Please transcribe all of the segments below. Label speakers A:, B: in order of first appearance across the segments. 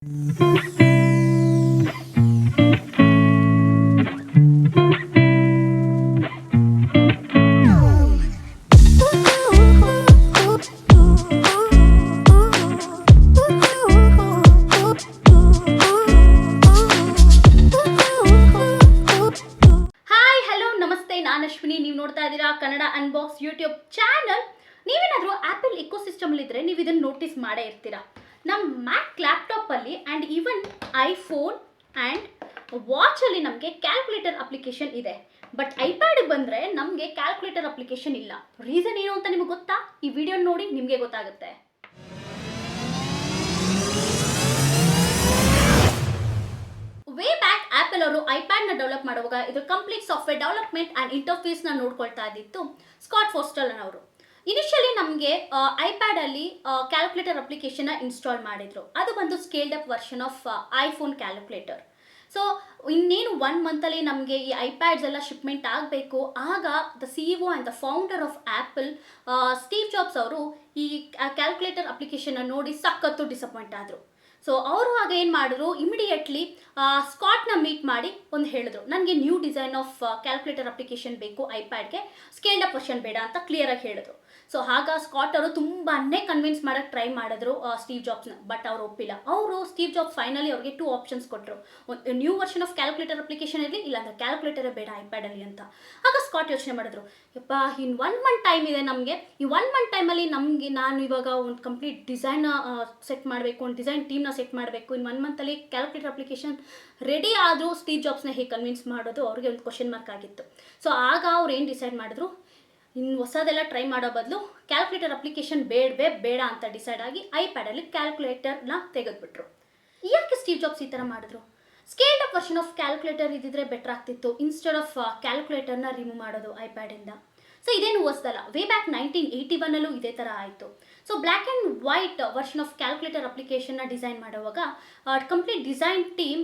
A: ನಾನು ಅಶ್ವಿನಿ, ನೀವು ನೋಡ್ತಾ ಇದ್ದೀರಾ ಕನ್ನಡ ಅನ್ಬಾಕ್ಸ್ ಯೂಟ್ಯೂಬ್ ಚಾನಲ್. ನೀವೇನಾದರೂ ಆ್ಯಪಲ್ ಇಕೋಸಿಸ್ಟಮಲ್ಲಿ ಇದ್ದರೆ ನೀವು ಇದನ್ನು ನೋಟಿಸ್ ಮಾಡೇ ಇರ್ತೀರಾ. ನಮ್ಮ ಮ್ಯಾಕ್ ಲ್ಯಾಪ್ಟಾಪಲ್ಲಿ ಆ್ಯಂಡ್ ಈವನ್ ಐಫೋನ್ ಆ್ಯಂಡ್ ವಾಚಲ್ಲಿ ನಮಗೆ ಕ್ಯಾಲ್ಕುಲೇಟರ್ ಅಪ್ಲಿಕೇಶನ್ ಇದೆ. ಬಟ್ ಐಪ್ಯಾಡಿಗೆ ಬಂದರೆ ನಮಗೆ ಕ್ಯಾಲ್ಕುಲೇಟರ್ ಅಪ್ಲಿಕೇಶನ್ ಇಲ್ಲ. ರೀಸನ್ ಏನು ಅಂತ ನಿಮಗೆ ಗೊತ್ತಾ? ಈ ವಿಡಿಯೋ ನೋಡಿ ನಿಮಗೆ ಗೊತ್ತಾಗುತ್ತೆ. ವೇ ಬ್ಯಾಕ್ ಆ್ಯಪಲ್ ಅವರು ಐಪ್ಯಾಡ್ನ ಡೆವಲಪ್ ಮಾಡುವಾಗ ಇದು ಕಂಪ್ಲೀಟ್ ಸಾಫ್ಟ್ವೇರ್ ಡೆವಲಪ್ಮೆಂಟ್ ಆ್ಯಂಡ್ ಇಂಟರ್ಫೇಸ್ನ ನೋಡ್ಕೊಳ್ತಾ ಇದ್ದಿತ್ತು ಸ್ಕಾಟ್ ಫೋಸ್ಟಲ್ ಅವರು. ಇನಿಷಿಯಲಿ ನಮಗೆ ಐಪ್ಯಾಡಲ್ಲಿ ಕ್ಯಾಲ್ಕುಲೇಟರ್ ಅಪ್ಲಿಕೇಶನ್ನ ಇನ್ಸ್ಟಾಲ್ ಮಾಡಿದರು. ಅದು ಬಂದು scaled up version of iPhone calculator. So ಇನ್ನೇನು 1 ಮಂತಲ್ಲಿ ನಮಗೆ ಈ ಐಪ್ಯಾಡ್ಸ್ ಎಲ್ಲ ಶಿಪ್ಮೆಂಟ್ ಆಗಬೇಕು. ಆಗ the CEO and the founder of apple Steve jobs ಅವರು ಈ ಕ್ಯಾಲ್ಕುಲೇಟರ್ ಅಪ್ಲಿಕೇಶನ್ನ ನೋಡಿ ಸಖತ್ತು ಡಿಸಪಾಯಿಂಟ್ ಆದರು. ಸೊ ಅವರು ಆಗ ಏನು ಮಾಡಿದ್ರು, ಇಮಿಡಿಯೇಟ್ಲಿ ಸ್ಕಾಟ್ನ ಮೀಟ್ ಮಾಡಿ ಒಂದು ಹೇಳಿದ್ರು, ನನಗೆ new design of calculator application ಬೇಕು ಐಪ್ಯಾಡ್ಗೆ, ಸ್ಕೇಲ್ಡ್ ಅಪ್ ವರ್ಷನ್ ಬೇಡ ಅಂತ ಕ್ಲಿಯರಾಗಿ ಹೇಳಿದ್ರು. ಸೊ ಆಗ ಸ್ಕಾಟ್ ಅವರು ತುಂಬಾ ಕನ್ವಿನ್ಸ್ ಮಾಡೋಕ್ಕೆ ಟ್ರೈ ಮಾಡಿದ್ರು ಸ್ಟೀವ್ ಜಾಬ್ಸ್ನ. ಬಟ್ ಅವ್ರು ಒಪ್ಪಿಲ್ಲ. ಅವರು ಸ್ಟೀವ್ ಜಾಬ್ಸ್ ಫೈನಲಿ ಅವ್ರಿಗೆ 2 ಆಪ್ಷನ್ಸ್ ಕೊಟ್ಟರು. ಒಂದು new version of calculator application ಇರಲಿ, ಇಲ್ಲಾಂದ್ರೆ ಕ್ಯಾಲ್ಕುಲೇಟರೇ ಬೇಡ ಐಪ್ಯಾಡಲ್ಲಿ ಅಂತ. ಆಗ ಸ್ಕಾಟ್ ಯೋಚನೆ ಮಾಡಿದ್ರು, ಯಪ್ಪ ಇನ್ನು 1 ಮಂತ್ ಟೈಮ್ ಇದೆ ನಮಗೆ. ಈ 1 ಮಂತ್ ಟೈಮಲ್ಲಿ ನಮಗೆ ನಾನು ಇವಾಗ ಒಂದು ಕಂಪ್ಲೀಟ್ ಡಿಸೈನ್ನ ಸೆಟ್ ಮಾಡಬೇಕು, ಒಂದು ಡಿಸೈನ್ ಟೀಮ್ನ ಸೆಟ್ ಮಾಡಬೇಕು. ಇನ್ನು 1 ಮಂತಲ್ಲಿ ಕ್ಯಾಲ್ಕುಲೇಟರ್ ಅಪ್ಲಿಕೇಶನ್ ರೆಡಿ ಆದರೂ ಸ್ಟೀವ್ ಜಾಬ್ಸ್ನ ಹೇಗೆ ಕನ್ವಿನ್ಸ್ ಮಾಡೋದು, ಅವ್ರಿಗೆ ಒಂದು ಕ್ವಶನ್ ಮಾರ್ಕ್ ಆಗಿತ್ತು. ಸೊ ಆಗ ಅವ್ರು ಏನು ಡಿಸೈಡ್ ಮಾಡಿದ್ರು, ಇನ್ನು ಹೊಸದೆಲ್ಲ ಟ್ರೈ ಮಾಡೋ ಬದಲು ಕ್ಯಾಲ್ಕುಲೇಟರ್ ಅಪ್ಲಿಕೇಶನ್ ಬೇಡ ಅಂತ ಡಿಸೈಡ್ ಆಗಿ ಐಪ್ಯಾಡಲ್ಲಿ ಕ್ಯಾಲ್ಕುಲೇಟರ್ನ ತೆಗೆದುಬಿಟ್ರು. ಯಾಕೆ ಸ್ಟೀವ್ ಜಾಬ್ಸ್ ಈ ಥರ ಮಾಡಿದ್ರು? Scaled up version of calculator ಇದ್ದಿದ್ರೆ ಬೆಟರ್ ಆಗ್ತಿತ್ತು, ಇನ್ಸ್ಟೆಡ್ ಆಫ್ ಕ್ಯಾಲ್ಕುಲೇಟರ್ನ ರಿಮೂವ್ ಮಾಡೋದು ಐಪ್ಯಾಡಿಂದ. ಸೊ ಇದೇನು ಹೊಸದಲ್ಲ, ವೇ ಬ್ಯಾಕ್ 1981 ಇದೇ ಥರ ಆಯಿತು. So black and white version of calculator ಅಪ್ಲಿಕೇಶನ್ನ ಡಿಸೈನ್ ಮಾಡುವಾಗ ಕಂಪ್ಲೀಟ್ ಡಿಸೈನ್ ಟೀಮ್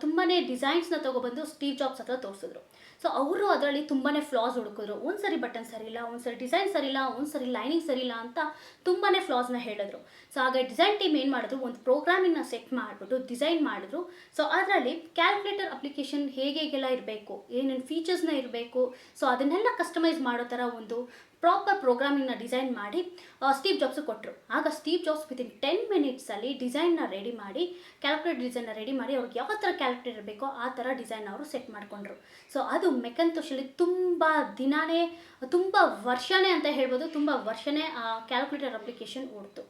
A: ತುಂಬಾ ಡಿಸೈನ್ಸ್ನ ತೊಗೊಬಂದು ಸ್ಟೀವ್ ಜಾಬ್ಸ್ ಹತ್ರ ತೋರಿಸಿದ್ರು. ಸೊ ಅವರು ಅದರಲ್ಲಿ ತುಂಬಾ ಫ್ಲಾಸ್ ಹುಡುಕಿದ್ರು. ಒಂದು ಸರಿ ಬಟನ್ ಸರಿಯಿಲ್ಲ, ಒಂದು ಸರಿ ಡಿಸೈನ್ ಸರಿಯಿಲ್ಲ, ಒಂದು ಸರಿ ಲೈನಿಂಗ್ ಸರಿಯಿಲ್ಲ ಅಂತ ತುಂಬಾ ಫ್ಲಾಸ್ನ ಹೇಳಿದ್ರು. ಸೊ ಆಗ ಡಿಸೈನ್ ಟೀಮ್ ಏನು ಮಾಡಿದ್ರು, ಒಂದು ಪ್ರೋಗ್ರಾಮಿಂಗ್ನ ಸೆಟ್ ಮಾಡಿಬಿಟ್ಟು ಡಿಸೈನ್ ಮಾಡಿದ್ರು. ಸೊ ಅದರಲ್ಲಿ ಕ್ಯಾಲ್ಕುಲೇಟರ್ ಅಪ್ಲಿಕೇಶನ್ ಹೇಗೆಲ್ಲ ಇರಬೇಕು, ಏನೇನು ಫೀಚರ್ಸ್ನ ಇರಬೇಕು, ಸೊ ಅದನ್ನೆಲ್ಲ ಕಸ್ಟಮೈಸ್ ಮಾಡೋ ಥರ ಒಂದು ಪ್ರಾಪರ್ ಪ್ರೋಗ್ರಾಮಿಂಗ್ನ ಡಿಸೈನ್ ಮಾಡಿ ಸ್ಟೀವ್ ಜಾಬ್ಸ್ ಕೊಟ್ಟರು. ಆಗ ಸ್ಟೀವ್ ಜಾಬ್ಸ್ ವಿತಿನ್ 10 ಮಿನಿಟ್ಸಲ್ಲಿ ಡಿಸೈನ್ನ ರೆಡಿ ಮಾಡಿ, ಕ್ಯಾಲ್ಕುಲೇಟರ್ ಡಿಸೈನ್ನ ರೆಡಿ ಮಾಡಿ, ಅವ್ರಿಗೆ ಯಾವ ಥರ ಕ್ಯಾಲ್ಕುಲೇಟರ್ ಬೇಕೋ ಆ ಥರ ಡಿಸೈನ್ ಅವರು ಸೆಟ್ ಮಾಡಿಕೊಂಡ್ರು. ಸೊ ಅದು ಮೆಕಂತೋಷಲ್ಲಿ ತುಂಬ ವರ್ಷನೇ ಅಂತ ಹೇಳ್ಬೋದು, ತುಂಬ ವರ್ಷನೇ ಆ ಕ್ಯಾಲ್ಕುಲೇಟರ್ ಅಪ್ಲಿಕೇಶನ್ ಓಡ್ತು.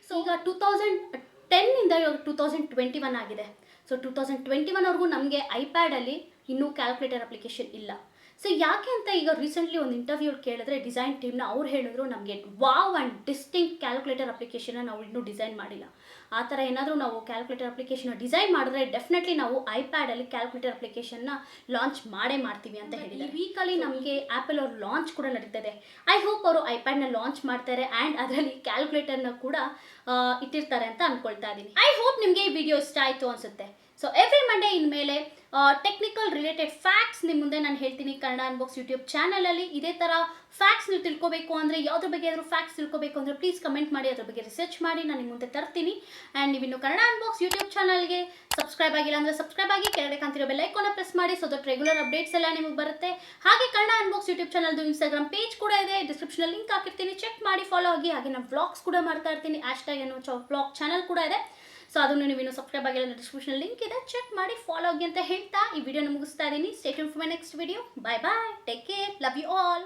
A: ಸೊ ಈಗ 2010 ಇವಾಗ 2021 ಆಗಿದೆ. ಸೊ 2021ವರೆಗೂ ನಮಗೆ ಐಪ್ಯಾಡಲ್ಲಿ ಇನ್ನೂ ಕ್ಯಾಲ್ಕುಲೇಟರ್ ಅಪ್ಲಿಕೇಶನ್ ಇಲ್ಲ. ಸೊ ಯಾಕೆ ಅಂತ ಈಗ ರೀಸೆಂಟ್ಲಿ ಒಂದು ಇಂಟರ್ವ್ಯೂ ಕೇಳಿದ್ರೆ ಡಿಸೈನ್ ಟೀಮ್ನ ಅವ್ರು ಹೇಳಿದ್ರು, ನಮಗೆ ವಾವ್ ಆ್ಯಂಡ್ ಡಿಸ್ಟಿಂಕ್ಟ್ ಕ್ಯಾಲ್ಕುಲೇಟರ್ ಅಪ್ಲಿಕೇಶನ್ನ ನಾವು ಇನ್ನೂ ಡಿಸೈನ್ ಮಾಡಿಲ್ಲ. ಆ ಥರ ಏನಾದರೂ ನಾವು ಕ್ಯಾಲ್ಕುಲೇಟರ್ ಅಪ್ಲಿಕೇಶನ್ನ ಡಿಸೈನ್ ಮಾಡಿದ್ರೆ ಡೆಫಿನೆಟ್ಲಿ ನಾವು ಐಪ್ಯಾಡಲ್ಲಿ ಕ್ಯಾಲ್ಕುಲೇಟರ್ ಅಪ್ಲಿಕೇಶನ್ನ ಲಾಂಚ್ ಮಾಡ್ತೀವಿ ಅಂತ ಹೇಳಿದ್ದಾರೆ. ಈ ವೀಕಲ್ಲಿ ನಮಗೆ ಆ್ಯಪಲ್ ಅವ್ರ ಲಾಂಚ್ ಕೂಡ ನಡೀತದೆ. ಐ ಹೋಪ್ ಅವರು ಐಪ್ಯಾಡ್ನ ಲಾಂಚ್ ಮಾಡ್ತಾರೆ ಆ್ಯಂಡ್ ಅದರಲ್ಲಿ ಕ್ಯಾಲ್ಕುಲೇಟರ್ನ ಕೂಡ ಇಟ್ಟಿರ್ತಾರೆ ಅಂತ ಅಂದ್ಕೊಳ್ತಾ ಇದ್ದೀನಿ. ಐ ಹೋಪ್ ನಿಮಗೆ ಈ ವಿಡಿಯೋ ಇಷ್ಟ ಆಯಿತು ಅನಿಸುತ್ತೆ. ಸೊ ಎವ್ರಿ ಮಂಡೇ ಇನ್ಮೇಲೆ ಟೆಕ್ನಿಕಲ್ ರಿಲೇಟೆಡ್ ಫ್ಯಾಕ್ಟ್ಸ್ ನಿಮ್ಮ ಮುಂದೆ ನಾನು ಹೇಳ್ತೀನಿ ಕನ್ನಡ ಅನ್ಬಾಕ್ಸ್ ಯೂಟ್ಯೂಬ್ ಚಾನಲಲ್ಲಿ. ಇದೇ ಥರ ಫ್ಯಾಕ್ಟ್ಸ್ ನೀವು ತಿಳ್ಕೊಬೇಕು ಅಂದರೆ, ಯಾವುದ್ರ ಬಗ್ಗೆ ಆದರೂ ಫ್ಯಾಕ್ಟ್ಸ್ ತಿಳ್ಕೊಬೇಕು ಅಂದರೆ ಪ್ಲೀಸ್ ಕಮೆಂಟ್ ಮಾಡಿ, ಅದ್ರ ಬಗ್ಗೆ ರಿಸರ್ಚ್ ಮಾಡಿ ನಾನು ನಿಮ್ಮ ಮುಂದೆ ತರ್ತೀನಿ. ಆ್ಯಂಡ್ ನೀವಿನ್ನು ಕನ್ನಡ ಅನ್ಬಾಕ್ಸ್ ಯೂಟ್ಯೂಬ್ ಚಾನಲ್ಗೆ ಸಬ್ಸ್ಕ್ರೈಬ್ ಆಗಿಲ್ಲ ಅಂದರೆ ಸಬ್ಸ್ಕ್ರೈಬ್ ಆಗಿ, ಕೆಳಗಡೆ ಕಾಣ್ತಿರೋ ಬೆಲ್ ಐಕಾನ್ನ ಪ್ರೆಸ್ ಮಾಡಿ, ಸೊ ದಟ್ ರೆಗ್ಯುಲರ್ ಅಪ್ಡೇಟ್ಸ್ ಎಲ್ಲ ನಿಮಗೆ ಬರುತ್ತೆ. ಹಾಗೆ ಕನ್ನಡ ಅನ್ಬಾಕ್ಸ್ ಯೂಟ್ಯೂಬ್ ಚಾನಲ್ದು ಇನ್ಸ್ಟಾಗ್ರಾಮ್ ಪೇಜ್ ಕೂಡ ಇದೆ, ಡಿಸ್ಕ್ರಿಪ್ಷನಲ್ಲಿ ಲಿಂಕ್ ಹಾಕಿರ್ತೀನಿ, ಚೆಕ್ ಮಾಡಿ, ಫಾಲೋ ಆಗಿ. ಹಾಗೆ ನಾನು ವ್ಲಾಗ್ಸ್ ಕೂಡ ಮಾಡ್ತಾ ಇರ್ತೀನಿ, # ಅನ್ನೋ ವ್ಲಾಗ್ ಚಾನಲ್ ಕೂಡ ಇದೆ. ಸೊ ಅದನ್ನು ನೀವು ಇನ್ನೂ ಸಬ್ಸ್ಕ್ರೈಬ್ ಆಗಿಲ್ಲ ಅಂದರೆ ಡಿಸ್ಕ್ರಿಪ್ಷನ್ ಲಿಂಕ್ ಇದೆ, ಚೆಕ್ ಮಾಡಿ, ಫಾಲೋ ಆಗಿ ಅಂತ ಹೇಳ್ತಾ ಈ ವಿಡಿಯೋನ ಮುಗಿಸ್ತಾ ಇದ್ದೀನಿ. Stay tuned for my next video. Bye bye, take care, love you all.